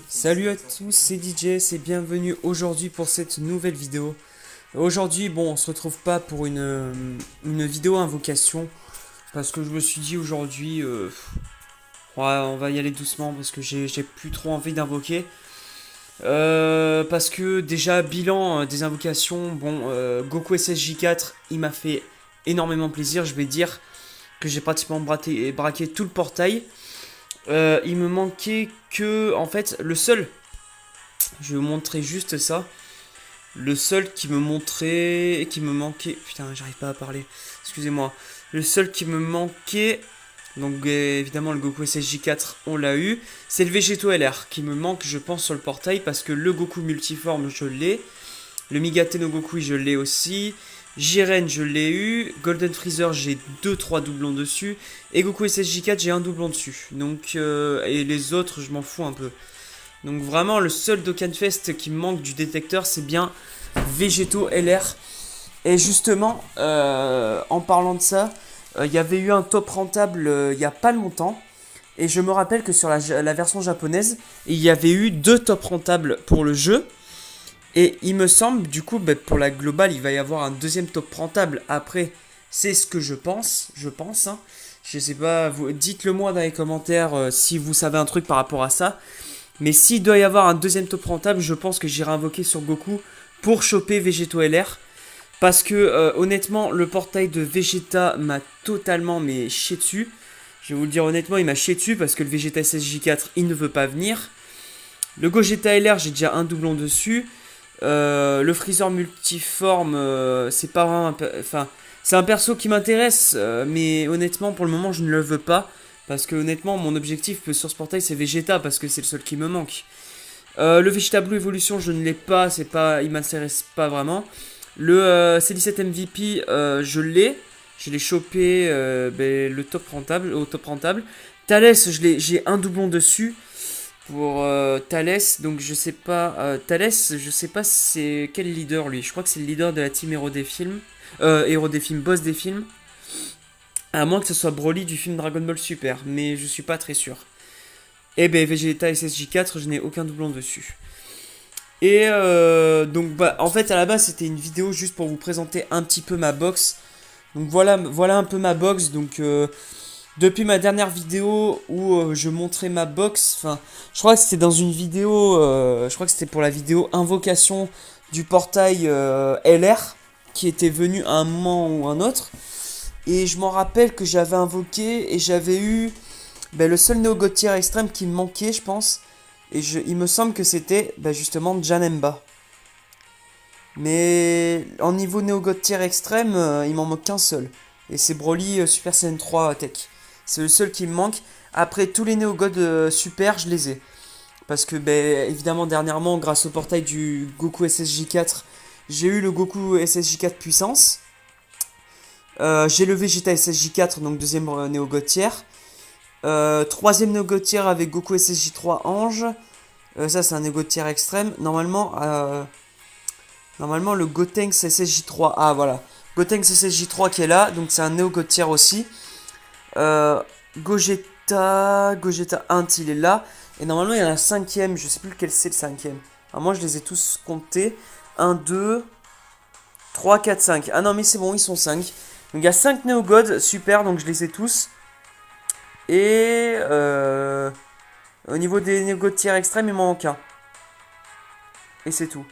Salut à tous, c'est DJ, c'est bienvenue aujourd'hui pour cette nouvelle vidéo. Aujourd'hui, bon, on se retrouve pas pour une vidéo invocation parce que je me suis dit aujourd'hui, ouais, on va y aller doucement parce que j'ai plus trop envie d'invoquer. Parce que déjà, bilan des invocations, bon, Goku SSJ4, il m'a fait énormément plaisir. Je vais dire que j'ai pratiquement braqué tout le portail. Il me manquait que, en fait, le seul, je vais vous montrer juste ça. Le seul qui me manquait, putain, j'arrive pas à parler, excusez-moi. Le seul qui me manquait, donc évidemment le Goku SSJ4, on l'a eu. C'est le Végéto LR qui me manque, je pense, sur le portail parce que le Goku multiforme, je l'ai. Le Migate no Goku, je l'ai aussi. Jiren, je l'ai eu. Golden Freezer, j'ai 2-3 doublons dessus. Et Goku SSJ4, j'ai un doublon dessus. Donc, et les autres, je m'en fous un peu. Donc vraiment, le seul Dokkanfest qui me manque du détecteur, c'est bien Végéto LR. Et justement, en parlant de ça, il y avait eu un top rentable il n'y a pas longtemps. Et je me rappelle que sur la version japonaise, il y avait eu 2 top rentables pour le jeu. Et il me semble, du coup, pour la globale, il va y avoir un deuxième top rentable. Après, c'est ce que je pense. Hein. Je sais pas, dites-le moi dans les commentaires si vous savez un truc par rapport à ça. Mais s'il doit y avoir un deuxième top rentable, je pense que j'irai invoquer sur Goku pour choper Végéto LR. Parce que honnêtement, le portail de Vegeta m'a totalement chié dessus. Je vais vous le dire honnêtement, il m'a chié dessus parce que le Vegeta SSJ4, il ne veut pas venir. Le Gogeta LR, j'ai déjà un doublon dessus. Le Freezer multiforme, c'est pas vraiment enfin, c'est un perso qui m'intéresse, mais honnêtement, pour le moment, je ne le veux pas. Parce que honnêtement, mon objectif sur ce portail, c'est Vegeta, parce que c'est le seul qui me manque. Le Vegeta Blue Evolution, je ne l'ai pas, il m'intéresse pas vraiment. Le C17 MVP, je l'ai. Je l'ai chopé le top rentable, au top rentable. Thales, j'ai un doublon dessus pour Thales, donc je sais pas. Thales, je sais pas c'est quel leader lui. Je crois que c'est le leader de la team Héros des films. Héros des films, boss des films. À moins que ce soit Broly du film Dragon Ball Super, mais je suis pas très sûr. Et ben Vegeta SSJ4, je n'ai aucun doublon dessus. Et donc en fait à la base c'était une vidéo juste pour vous présenter un petit peu ma box. Donc voilà un peu ma box. Donc depuis ma dernière vidéo où je montrais ma box, enfin je crois que c'était dans une vidéo, je crois que c'était pour la vidéo invocation du portail LR qui était venu à un moment ou un autre. Et je m'en rappelle que j'avais invoqué et j'avais eu le seul Néo God Tier extrême qui me manquait, je pense. Et il me semble que c'était justement Janemba. Mais en niveau Néo God Tier extrême, il m'en manque qu'un seul. Et c'est Broly Super Saiyan 3 Tech. C'est le seul qui me manque. Après, tous les Néo God Super, je les ai. Parce que, évidemment, dernièrement, grâce au portail du Goku SSJ4, j'ai eu le Goku SSJ4 puissance. J'ai le Vegeta SSJ4, donc deuxième Néo God Tier. Troisième Néo God Tier avec Goku SSJ3 Ange. Ça, c'est un Néo God Tier extrême. Normalement, le Gotenks SSJ3. Ah, voilà. Gotenks SSJ3 qui est là. Donc, c'est un Néo God Tier aussi. Gogeta Int, il est là. Et normalement, il y en a un cinquième. Je sais plus lequel c'est le cinquième. Alors, moi, je les ai tous comptés. 1, 2, 3, 4, 5. Ah non, mais c'est bon, ils sont 5. Donc, il y a 5 Néo God. Super, donc je les ai tous. Et au niveau des Néo God Tier extrême, il m'en manque un. Et c'est tout.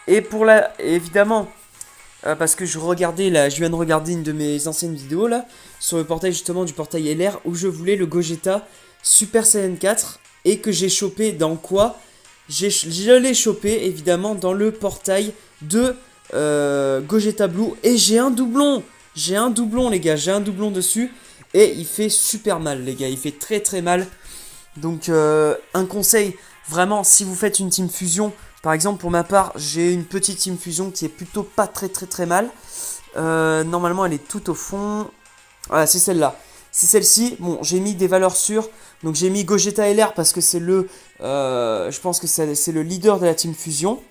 Et évidemment, parce que je viens de regarder une de mes anciennes vidéos là, sur le portail justement du portail LR, où je voulais le Gogeta Super Saiyan 4, et que j'ai chopé dans quoi? Je l'ai chopé évidemment dans le portail de Gogeta Blue, et j'ai un doublon. J'ai un doublon les gars, j'ai un doublon dessus, et il fait super mal les gars, il fait très très mal. Donc un conseil, vraiment, si vous faites une team fusion, par exemple pour ma part, j'ai une petite team fusion qui est plutôt pas très très très mal. Normalement elle est tout au fond. Voilà, c'est celle-là. C'est celle-ci. Bon, j'ai mis des valeurs sûres. Donc j'ai mis Gogeta LR parce que c'est je pense que c'est le leader de la team fusion.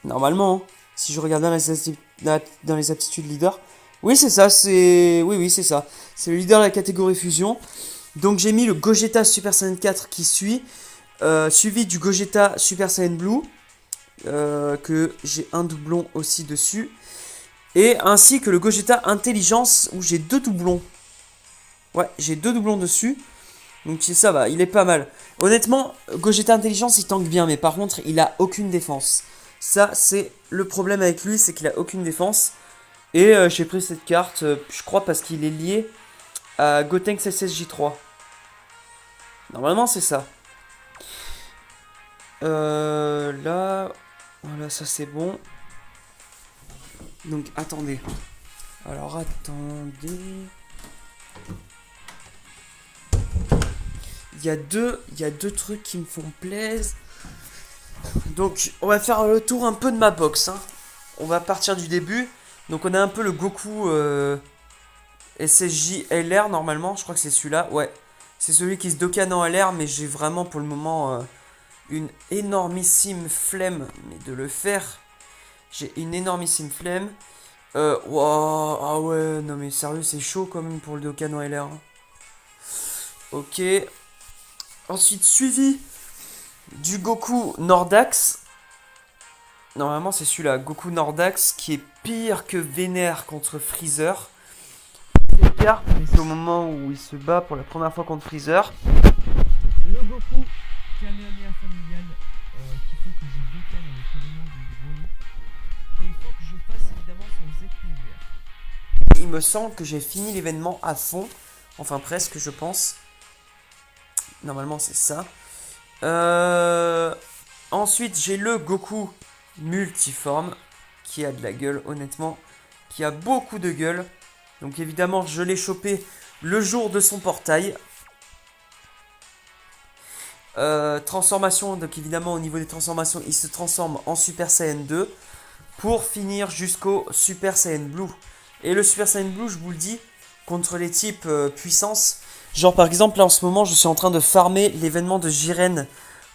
Normalement, hein, si je regarde dans les aptitudes leader. Oui, c'est ça, oui, c'est ça. C'est le leader de la catégorie fusion. Donc j'ai mis le Gogeta Super Saiyan 4 qui suit. Suivi du Gogeta Super Saiyan Blue, que j'ai un doublon aussi dessus. Et ainsi que le Gogeta Intelligence, où j'ai 2 doublons. Ouais, j'ai 2 doublons dessus. Donc ça va, il est pas mal. Honnêtement, Gogeta Intelligence, il tank bien, mais par contre, il a aucune défense. Ça, c'est le problème avec lui, c'est qu'il a aucune défense. Et j'ai pris cette carte, je crois, parce qu'il est lié à Gotenks SSJ3. Normalement, c'est ça. Là, voilà, ça c'est bon. Donc, attendez. Alors, attendez. Il y a deux trucs qui me font plaisir. Donc, on va faire le tour un peu de ma box. Hein. On va partir du début. Donc, on a un peu le Goku SSJ LR normalement. Je crois que c'est celui-là. Ouais, c'est celui qui se docane en LR. Mais j'ai vraiment pour le moment une énormissime flemme de le faire. J'ai une énormissime flemme. Wow, ah ouais, non mais sérieux, c'est chaud quand même pour le Dokkan en LR. Hein. Ok. Ensuite, suivi du Goku Nordax. Normalement, c'est celui-là, Goku Nordax, qui est pire que Vénère contre Freezer. C'est au moment où il se bat pour la première fois contre Freezer. Le Goku Kamehameha familial, qu'il faut que je décale avec l'élément du Broly. Et il faut que je fasse évidemment son ZTUR. Il me semble que j'ai fini l'événement à fond. Enfin, presque, je pense. Normalement, c'est ça. Ensuite, j'ai le Goku multiforme, qui a de la gueule, honnêtement. Qui a beaucoup de gueule. Donc, évidemment, je l'ai chopé le jour de son portail. Transformation, donc évidemment, au niveau des transformations, il se transforme en Super Saiyan 2. Pour finir jusqu'au Super Saiyan Blue. Et le Super Saiyan Blue, je vous le dis, contre les types puissance. Genre par exemple, là en ce moment, je suis en train de farmer l'événement de Jiren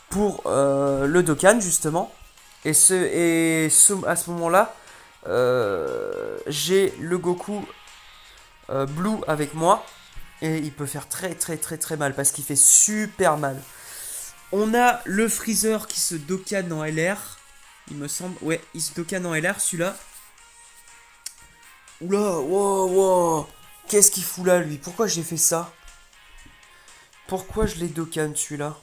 pour le Dokkan, justement. Et à ce moment-là, j'ai le Goku Blue avec moi. Et il peut faire très très très très mal, parce qu'il fait super mal. On a le Freezer qui se Dokkan en LR. Il me semble, ouais, il se Dokkan en LR, celui-là. Oula, wow, wow. Qu'est-ce qu'il fout là, lui? Pourquoi j'ai fait ça? Pourquoi je l'ai Dokkan, celui-là?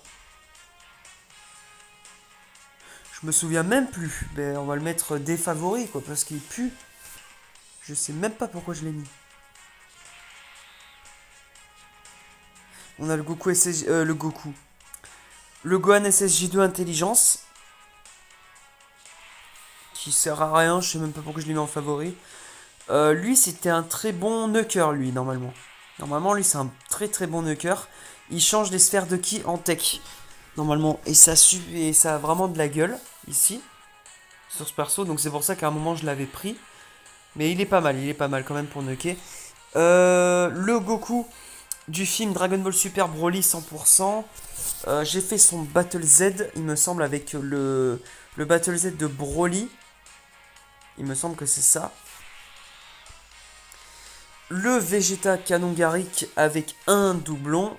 Je me souviens même plus. Ben, on va le mettre défavori, quoi, parce qu'il pue. Je sais même pas pourquoi je l'ai mis. On a le Goku SSJ... le Goku. Le Gohan SSJ2 Intelligence. Qui sert à rien, je sais même pas pourquoi je l'ai mis en favori. Lui, c'était un très bon Nucker, lui, normalement. Normalement, lui, c'est un très très bon Nucker. Il change les sphères de ki en tech, normalement. Et ça a vraiment de la gueule, ici, sur ce perso. Donc c'est pour ça qu'à un moment, je l'avais pris. Mais il est pas mal quand même pour Nucker. Le Goku du film Dragon Ball Super Broly 100%. J'ai fait son Battle Z, il me semble, avec le Battle Z de Broly. Il me semble que c'est ça. Le Vegeta Canon Garrick avec un doublon.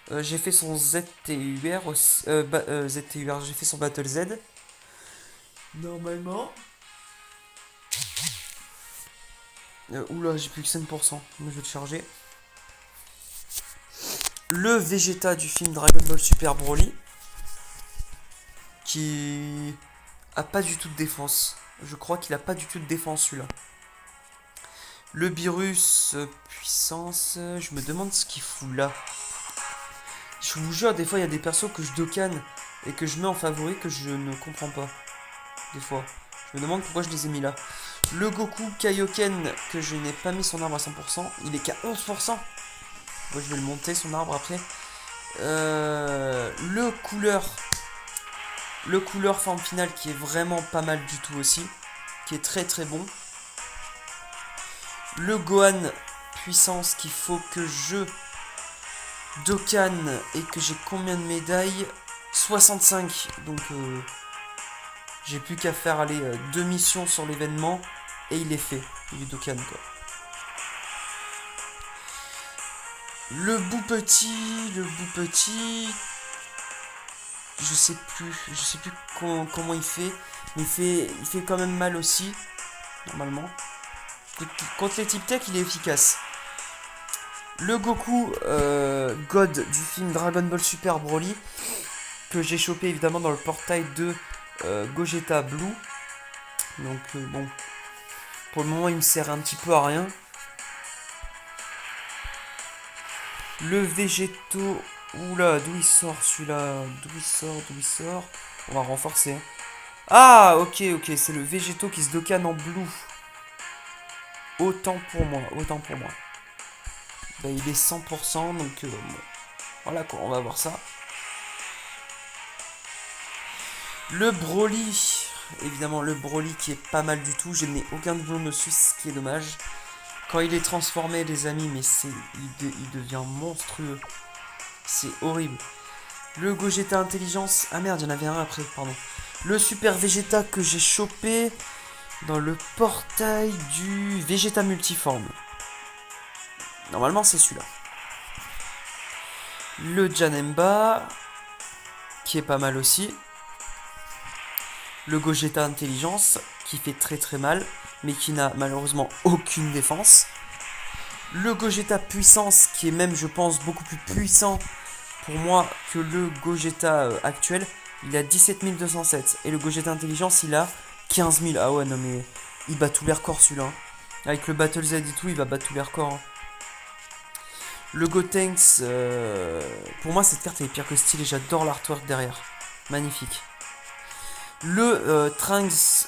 J'ai fait son ZTUR aussi. ZTUR, j'ai fait son Battle Z. Normalement. Oula, j'ai plus que 5%. Mais je vais le charger. Le Vegeta du film Dragon Ball Super Broly. Qui a pas du tout de défense. Je crois qu'il a pas du tout de défense, celui-là. Le Virus puissance. Je me demande ce qu'il fout là. Je vous jure, des fois, il y a des persos que je Dokkan et que je mets en favori que je ne comprends pas. Des fois. Je me demande pourquoi je les ai mis là. Le Goku Kaioken, que je n'ai pas mis son arbre à 100%. Il est qu'à 11%. Moi, je vais le monter, son arbre, après. Le couleur forme finale qui est vraiment pas mal du tout aussi. Qui est très très bon. Le Gohan puissance qu'il faut que je Dokkan et que j'ai combien de médailles? 65. Donc j'ai plus qu'à faire aller 2 missions sur l'événement et il est fait. Il est Dokkan, quoi. Le bout petit. Je sais plus comment il fait. Mais il fait quand même mal aussi. Normalement. Contre les types tech, il est efficace. Le Goku God du film Dragon Ball Super Broly. Que j'ai chopé évidemment dans le portail de Gogeta Blue. Donc bon. Pour le moment, il me sert un petit peu à rien. Le Végéto. Oula, d'où il sort celui-là? D'où il sort? On va renforcer. Ah, ok, c'est le Végéto qui se docane en blue. Autant pour moi. Bah, il est 100%, donc bon. Voilà quoi, on va voir ça. Le Broly. Évidemment, le Broly qui est pas mal du tout. Je n'ai aucun doublon dessus, ce qui est dommage. Quand il est transformé, les amis, mais il devient monstrueux. C'est horrible. Le Gogeta Intelligence. Ah merde, il y en avait un après, pardon. Le Super Vegeta que j'ai chopé dans le portail du Vegeta Multiforme. Normalement, c'est celui-là. Le Janemba, qui est pas mal aussi. Le Gogeta Intelligence, qui fait très mal, mais qui n'a malheureusement aucune défense. Le Gogeta Puissance, qui est même, je pense, beaucoup plus puissant pour moi que le Gogeta actuel. Il a 17 207. Et le Gogeta Intelligence, il a 15 000. Ah ouais, non mais il bat tous les records celui-là. Avec le Battle Z et tout, il va battre tous les records. Le Gotenks, pour moi cette carte elle est pire que style et j'adore l'artwork derrière. Magnifique. Le Trunks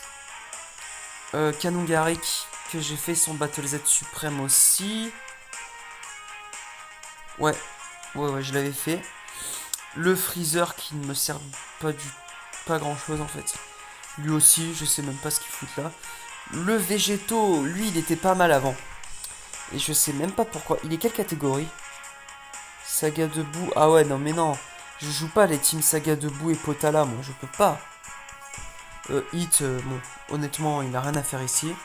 Kanungarik que j'ai fait son Battle Z suprême aussi. Ouais, je l'avais fait. Le Freezer qui ne me sert pas grand chose en fait. Lui aussi, je sais même pas ce qu'il fout là. Le Végéto, lui il était pas mal avant. Et je sais même pas pourquoi. Il est quelle catégorie? Saga debout. Ah ouais, non mais non. Je joue pas les teams Saga debout et Potala, moi je peux pas. Hit, bon, honnêtement, il a rien à faire ici.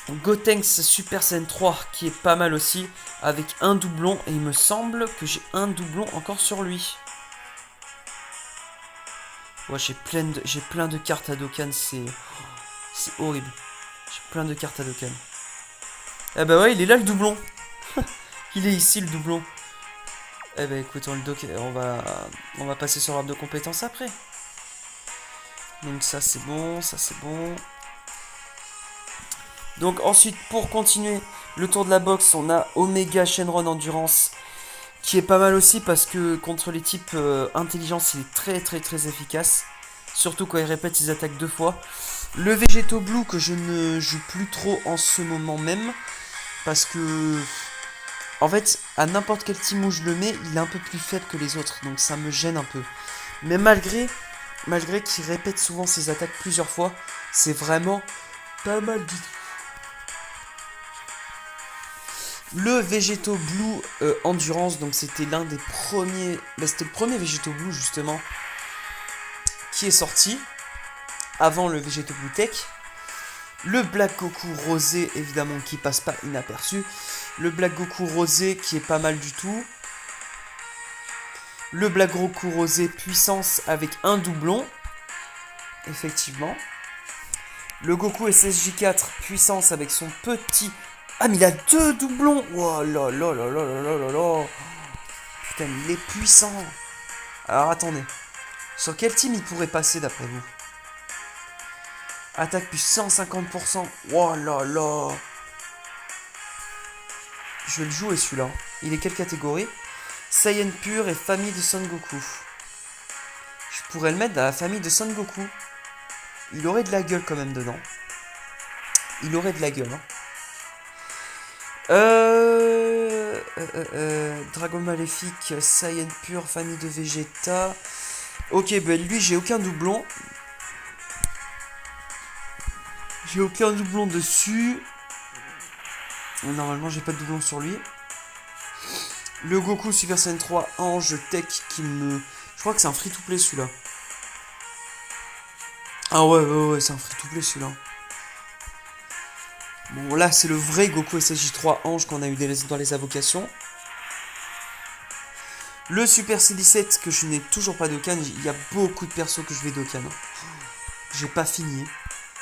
Gotenks Super Saiyan 3 qui est pas mal aussi. Avec un doublon. Et il me semble que j'ai un doublon encore sur lui. Ouais, j'ai plein de cartes à Dokkan. C'est horrible. J'ai plein de cartes à Dokkan. Eh bah ouais, il est là le doublon. Il est ici le doublon. Eh bah écoute, on va passer sur l'arbre de compétences après. Donc ça c'est bon, ça c'est bon. Donc ensuite pour continuer le tour de la boxe, on a Omega Shenron Endurance qui est pas mal aussi parce que contre les types intelligence il est très efficace. Surtout quand il répète ses attaques 2 fois. Le Végéto Blue que je ne joue plus trop en ce moment même. Parce que en fait à n'importe quel team où je le mets il est un peu plus faible que les autres. Donc ça me gêne un peu. Mais malgré qu'il répète souvent ses attaques plusieurs fois, c'est vraiment pas mal du tout. Le Végéto Blue Endurance, donc c'était l'un des premiers. C'était le premier Végéto Blue justement qui est sorti avant le Végéto Blue Tech. Le Black Goku Rosé, évidemment, qui passe pas inaperçu. Le Black Goku Rosé qui est pas mal du tout. Le Black Goku Rosé Puissance avec un doublon. Effectivement. Le Goku SSJ4 Puissance avec son petit... Ah mais il a 2 doublons. Oh là là là là là là là là. Putain, il est puissant. Alors attendez. Sur quel team il pourrait passer d'après vous? Attaque plus 150%. Oh là là. Je vais le jouer celui-là. Il est quelle catégorie? Saiyan pur et famille de Son Goku. Je pourrais le mettre dans la famille de Son Goku. Il aurait de la gueule quand même dedans. Il aurait de la gueule. Hein. Dragon Maléfique, Saiyan pur, famille de Vegeta. Ok, ben lui j'ai aucun doublon. J'ai aucun doublon dessus. Normalement j'ai pas de doublon sur lui. Le Goku Super Saiyan 3 Ange Tech qui me... Je crois que c'est un free-to-play celui-là. Ah ouais, c'est un free-to-play celui-là. Bon là c'est le vrai Goku SSJ3 Ange qu'on a eu dans les invocations. Le Super C17 que je n'ai toujours pas Dokkan. Il y a beaucoup de persos que je vais Dokkan. J'ai pas fini.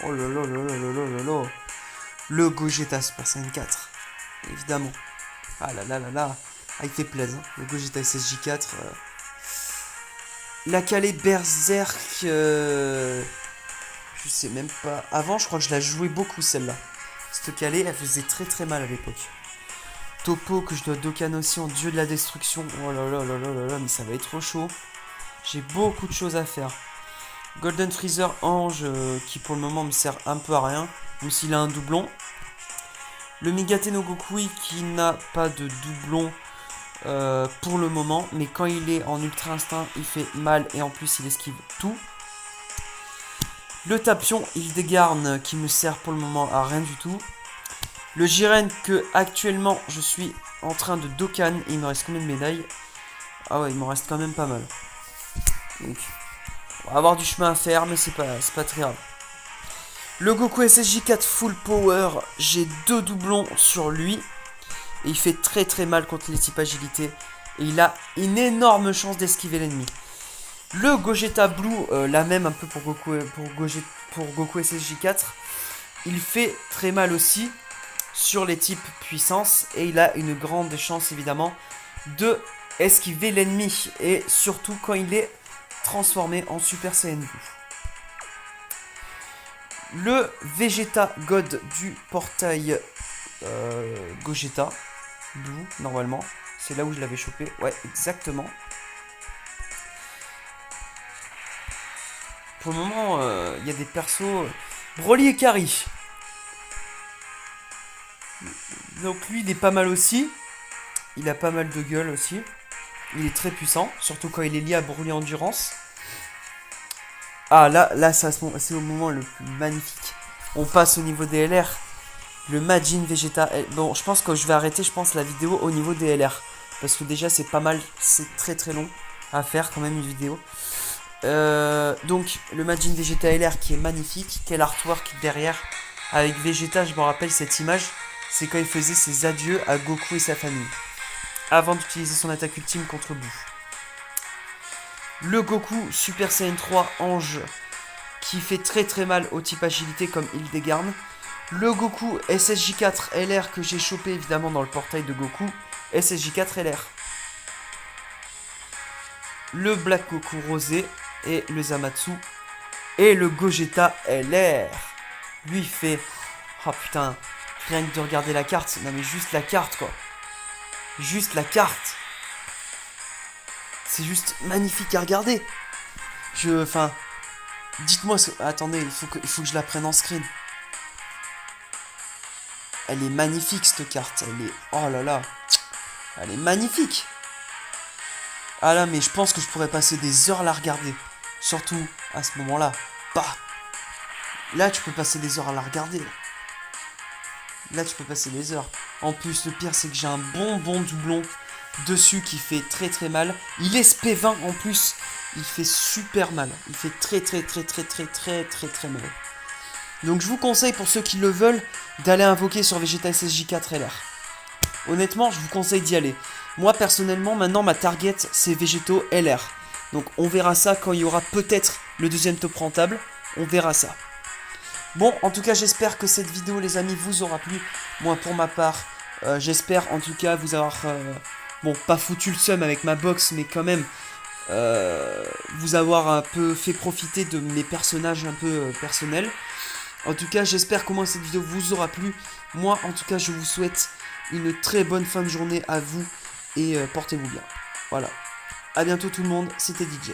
Oh là là là là là là là. Le Gogeta Super Saiyan 4. Évidemment. Ah là là là là. Ah, il fait plaisir. Le Gogeta SSJ4. La Calais Berserk. Je sais même pas. Avant, je crois que je la jouais beaucoup celle-là. Cette Calais, elle faisait très très mal à l'époque. Topo que je dois Dokkan aussi en dieu de la destruction. Oh là là là là là là, mais ça va être trop chaud. J'ai beaucoup de choses à faire. Golden Freezer Ange qui pour le moment me sert un peu à rien. Même s'il a un doublon. Le Migate no Gokui qui n'a pas de doublon pour le moment. Mais quand il est en Ultra Instinct, il fait mal et en plus il esquive tout. Le Tapion Hildegarn qui me sert pour le moment à rien du tout. Le Jiren que actuellement je suis en train de Dokkan. Et il me reste combien de médailles? Ah ouais, il m'en reste quand même pas mal. Donc, on va avoir du chemin à faire, mais c'est pas très grave. Le Goku SSJ4 Full Power, j'ai 2 doublons sur lui. Et il fait très très mal contre les types agilité. Et il a une énorme chance d'esquiver l'ennemi. Le Gogeta Blue, la même un peu pour Goku SSJ4. Il fait très mal aussi sur les types puissance. Et il a une grande chance évidemment de esquiver l'ennemi. Et surtout quand il est transformé en Super Saiyan Blue. Le Vegeta God du portail Gogeta Blue, normalement. C'est là où je l'avais chopé. Ouais, exactement. Pour le moment, il y a des persos... Broly et Kari. Donc lui, il est pas mal aussi. Il a pas mal de gueule aussi. Il est très puissant, surtout quand il est lié à Broly Endurance. Ah, là c'est au moment le plus magnifique. On passe au niveau des LR. Le Majin Vegeta. Bon, je pense que je vais arrêter, la vidéo au niveau des LR. Parce que déjà, c'est pas mal. C'est très très long à faire quand même une vidéo. Donc, le Majin Vegeta LR qui est magnifique. Quel artwork derrière. Avec Vegeta, je me rappelle cette image. C'est quand il faisait ses adieux à Goku et sa famille. Avant d'utiliser son attaque ultime contre Boo. Le Goku Super Saiyan 3 Ange qui fait très très mal au type agilité comme Hildegarn. Le Goku SSJ4 LR que j'ai chopé évidemment dans le portail de Goku SSJ4 LR. Le Black Goku Rosé et le Zamatsu. Et le Gogeta LR. Lui il fait... Oh putain, rien que de regarder la carte. Non mais juste la carte quoi. Juste la carte. C'est juste magnifique à regarder. Enfin... Dites-moi... Attendez, il faut que je la prenne en screen. Elle est magnifique cette carte. Elle est... Oh là là. Elle est magnifique. Ah là, mais je pense que je pourrais passer des heures à la regarder. Surtout à ce moment-là. Bah. Là, tu peux passer des heures à la regarder. Là, tu peux passer des heures. En plus, le pire, c'est que j'ai un bon doublon dessus qui fait très très mal. Il est SP20 en plus. Il fait super mal. Il fait très mal. Donc je vous conseille pour ceux qui le veulent d'aller invoquer sur Vegeta SSJ4 LR. Honnêtement, je vous conseille d'y aller. Moi personnellement, maintenant ma target c'est Vegeto LR. Donc on verra ça quand il y aura peut-être le deuxième top rentable. On verra ça. Bon, en tout cas j'espère que cette vidéo les amis vous aura plu. Moi pour ma part, j'espère en tout cas vous avoir... bon, pas foutu le seum avec ma box, mais quand même... vous avoir un peu fait profiter de mes personnages un peu personnels. En tout cas, j'espère qu'au moins cette vidéo vous aura plu. Moi, en tout cas, je vous souhaite une très bonne fin de journée à vous et portez-vous bien. Voilà. À bientôt tout le monde, c'était DJet.